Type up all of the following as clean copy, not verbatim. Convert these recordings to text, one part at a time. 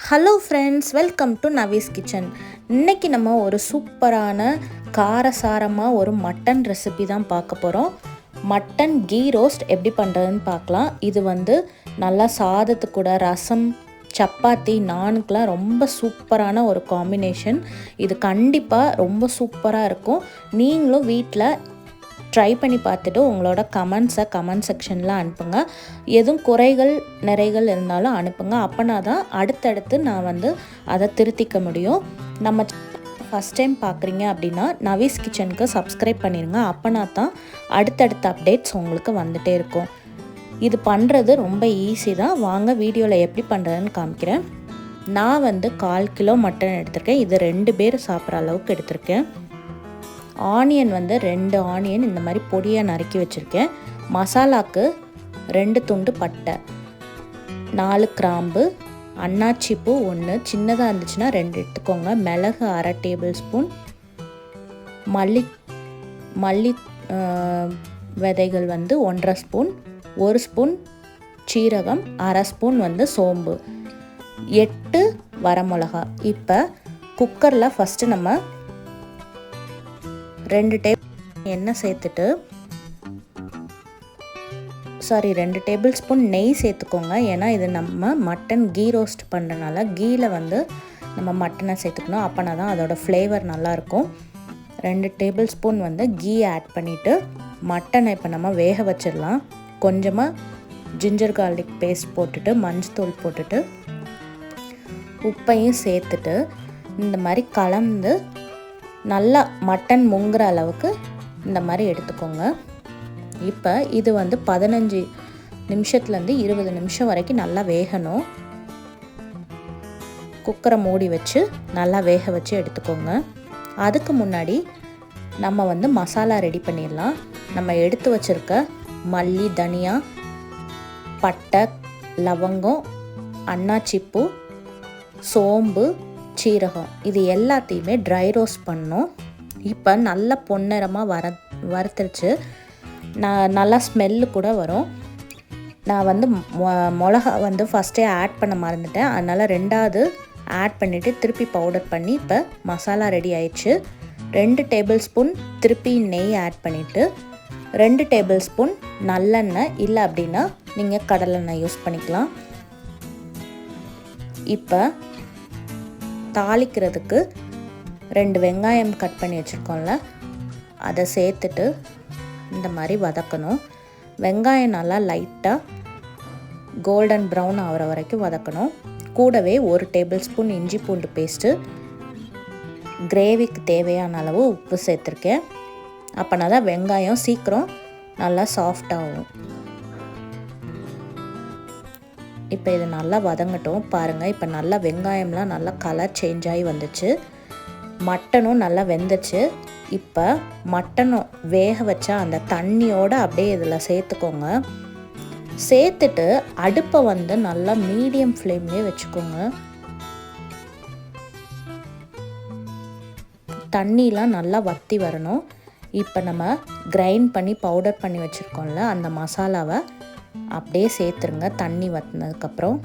Hello friends, welcome to Navi's kitchen. இன்றைக்கி நம்ம ஒரு சூப்பரான காரசாரமாக ஒரு மட்டன் ரெசிபி தான் பார்க்க போகிறோம். மட்டன் கீ ரோஸ்ட் எப்படி பண்ணுறதுன்னு பார்க்கலாம். இது நல்லா சாதத்து கூட ரசம், சப்பாத்தி, நானுக்கெலாம் ரொம்ப சூப்பரான ஒரு காம்பினேஷன். இது கண்டிப்பாக ரொம்ப சூப்பராக இருக்கும். நீங்களும் வீட்டில் ட்ரை பண்ணி பார்த்துட்டு உங்களோட கமெண்ட்ஸை கமெண்ட் செக்ஷனில் அனுப்புங்க. எதுவும் குறைகள் நிறைகள் இருந்தாலும் அனுப்புங்க. அப்போனா தான் அடுத்தடுத்து நான் அதை திருத்திக்க முடியும். நம்ம ஃபஸ்ட் டைம் பார்க்குறீங்க அப்படின்னா நவீஸ் கிச்சனுக்கு சப்ஸ்கிரைப் பண்ணிடுங்க. அப்போனா தான் அடுத்தடுத்த அப்டேட்ஸ் உங்களுக்கு வந்துகிட்டே இருக்கும். இது பண்ணுறது ரொம்ப ஈஸி தான். வாங்க வீடியோவில் எப்படி பண்ணுறதுன்னு காமிக்கிறேன். நான் 1/4 கிலோ மட்டன் எடுத்திருக்கேன். இது 2 பேர் சாப்பிட்ற அளவுக்கு எடுத்திருக்கேன். ஆனியன் 2 ஆனியன் இந்த மாதிரி பொடியாக நறுக்கி வச்சுருக்கேன். மசாலாவுக்கு 2 துண்டு பட்டை, 4 கிராம்பு, அன்னாச்சிப்பூ 1, சின்னதாக இருந்துச்சுன்னா 2 எடுத்துக்கோங்க. மிளகு 1/2 டேபிள் ஸ்பூன், மல்லி விதைகள் 1/2 ஸ்பூன், 1 ஸ்பூன் சீரகம், 1/2 ஸ்பூன் சோம்பு, 8 வரமிளகா. இப்போ குக்கரில் ஃபஸ்ட்டு நம்ம 2 டேபிள் ஸ்பூன் நெய் சேர்த்துக்கோங்க. ஏன்னா இது நம்ம மட்டன் கீ ரோஸ்ட் பண்ணுறனால கீயில் நம்ம மட்டனை சேர்த்துக்கணும். அப்போனா தான் அதோட ஃப்ளேவர் நல்லாயிருக்கும். 2 டேபிள் ஸ்பூன் கீ ஆட் பண்ணிவிட்டு மட்டனை இப்போ நம்ம வேக வச்சிடலாம். கொஞ்சமாக ஜிஞ்சர் கார்லிக் பேஸ்ட் போட்டுட்டு, மஞ்சத்தூள் போட்டுட்டு, உப்பையும் சேர்த்துட்டு இந்த மாதிரி கலந்து நல்லா மட்டன் முங்குற அளவுக்கு இந்த மாதிரி எடுத்துக்கோங்க. இப்போ இது 15 நிமிஷத்துலேருந்து 20 நிமிஷம் வரைக்கும் நல்லா வேகணும். குக்கரை மூடி வச்சு நல்லா வேக வச்சு எடுத்துக்கோங்க. அதுக்கு முன்னாடி நம்ம மசாலா ரெடி பண்ணிடலாம். நம்ம எடுத்து வச்சுருக்க மல்லி, தனியா, பட்டை, லவங்கம், அன்னாச்சிப்பூ, சோம்பு, சீரகம் இது எல்லாத்தையுமே ட்ரை ரோஸ்ட் பண்ணணும். இப்போ நல்லா பொன்னிறமாக வறுத்துருச்சு. நல்லா ஸ்மெல்லு கூட வரும். நான் மிளகா ஃபஸ்ட்டே ஆட் பண்ண மறந்துட்டேன். அதனால் 2வது ஆட் பண்ணிவிட்டு திருப்பி பவுடர் பண்ணி இப்போ மசாலா ரெடி ஆயிடுச்சு. 2 டேபிள் ஸ்பூன் திருப்பி நெய் ஆட் பண்ணிவிட்டு 2 டேபிள் ஸ்பூன் நல்லெண்ணெய், இல்லை அப்படின்னா நீங்கள் கடலெண்ணெய் யூஸ் பண்ணிக்கலாம். இப்போ தாளிக்கிறதுக்கு 2 வெங்காயம் கட் பண்ணி வச்சுருக்கோம்ல, அதை சேர்த்துட்டு இந்த மாதிரி வதக்கணும். வெங்காயம் நல்லா லைட்டாக கோல்டன் ப்ரௌன் ஆகிற வரைக்கும் வதக்கணும். கூடவே 1 டேபிள் ஸ்பூன் இஞ்சி பூண்டு பேஸ்ட்டு, கிரேவிக்கு தேவையான அளவு உப்பு சேர்த்துருக்கேன். அப்போனா தான் வெங்காயம் சீக்கிரம் நல்லா சாஃப்டாகும். இப்போ இது நல்லா வதங்கட்டும். பாருங்கள், இப்போ நல்லா வெங்காயம்லாம் நல்லா கலர் சேஞ்ச் ஆகி வந்துச்சு. மட்டனும் நல்லா வெந்துச்சு. இப்போ மட்டனும் வேக வச்சா அந்த தண்ணியோடு அப்படியே இதில் சேர்த்துக்கோங்க. சேர்த்துட்டு அடுப்பை நல்லா மீடியம் ஃப்ளேம்லேயே வச்சுக்கோங்க. தண்ணிலாம் நல்லா வற்றி வரணும். இப்போ நம்ம கிரைண்ட் பண்ணி பவுடர் பண்ணி வச்சுருக்கோம்ல, அந்த மசாலாவை அப்படியே சேர்த்துருங்க. தண்ணி வற்றினதுக்கப்புறம்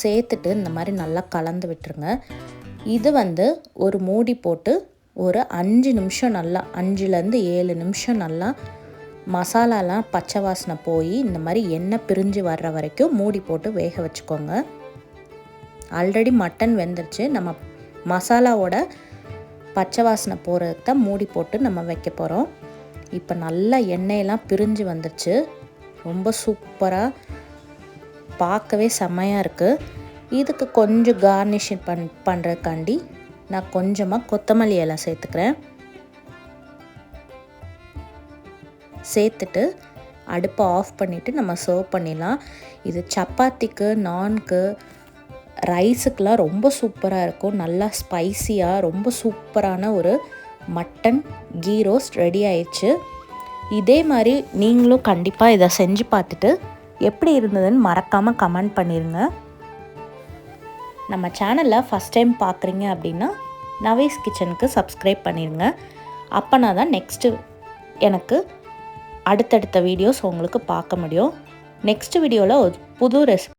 சேர்த்துட்டு இந்த மாதிரி நல்லா கலந்து விட்டுருங்க. இது ஒரு மூடி போட்டு ஒரு 5 நிமிஷம் நல்லா 5லேருந்து 7 நிமிஷம் நல்லா மசாலாலாம் பச்சை வாசனை போய் இந்த மாதிரி எண்ணெய் பிரிஞ்சு வர்ற வரைக்கும் மூடி போட்டு வேக வச்சுக்கோங்க. ஆல்ரெடி மட்டன் வெந்துருச்சு. நம்ம மசாலாவோட பச்சை வாசனை போகிறதுக்கு தான் மூடி போட்டு நம்ம வைக்க போகிறோம். இப்போ நல்லா எண்ணெயெல்லாம் பிரிஞ்சு வந்துருச்சு. ரொம்ப சூப்பராக பார்க்கவே செம்மையாக இருக்குது. இதுக்கு கொஞ்சம் கார்னிஷிங் பண்ணுறதுக்காண்டி நான் கொஞ்சமாக கொத்தமல்லி இலை சேர்த்துக்கிறேன். சேர்த்துட்டு அடுப்பை ஆஃப் பண்ணிவிட்டு நம்ம சர்வ் பண்ணிடலாம். இது சப்பாத்திக்கு, நான்க்கு, ரைஸுக்கெலாம் ரொம்ப சூப்பராக இருக்கும். நல்லா ஸ்பைஸியாக ரொம்ப சூப்பரான ஒரு மட்டன் கீ ரோஸ்ட் ரெடி ஆயிடுச்சு. இதே மாதிரி நீங்களும் கண்டிப்பாக இதை செஞ்சு பார்த்துட்டு எப்படி இருந்ததுன்னு மறக்காமல் கமெண்ட் பண்ணிடுங்க. நம்ம சேனலில் ஃபஸ்ட் டைம் பார்க்குறீங்க அப்படின்னா நவீஸ் கிச்சனுக்கு சப்ஸ்கிரைப் பண்ணிடுங்க. அப்போனா தான் நெக்ஸ்ட்டு எனக்கு அடுத்தடுத்த வீடியோஸ் உங்களுக்கு பார்க்க முடியும். நெக்ஸ்ட் வீடியோவில் ஒரு புது ரெசிபி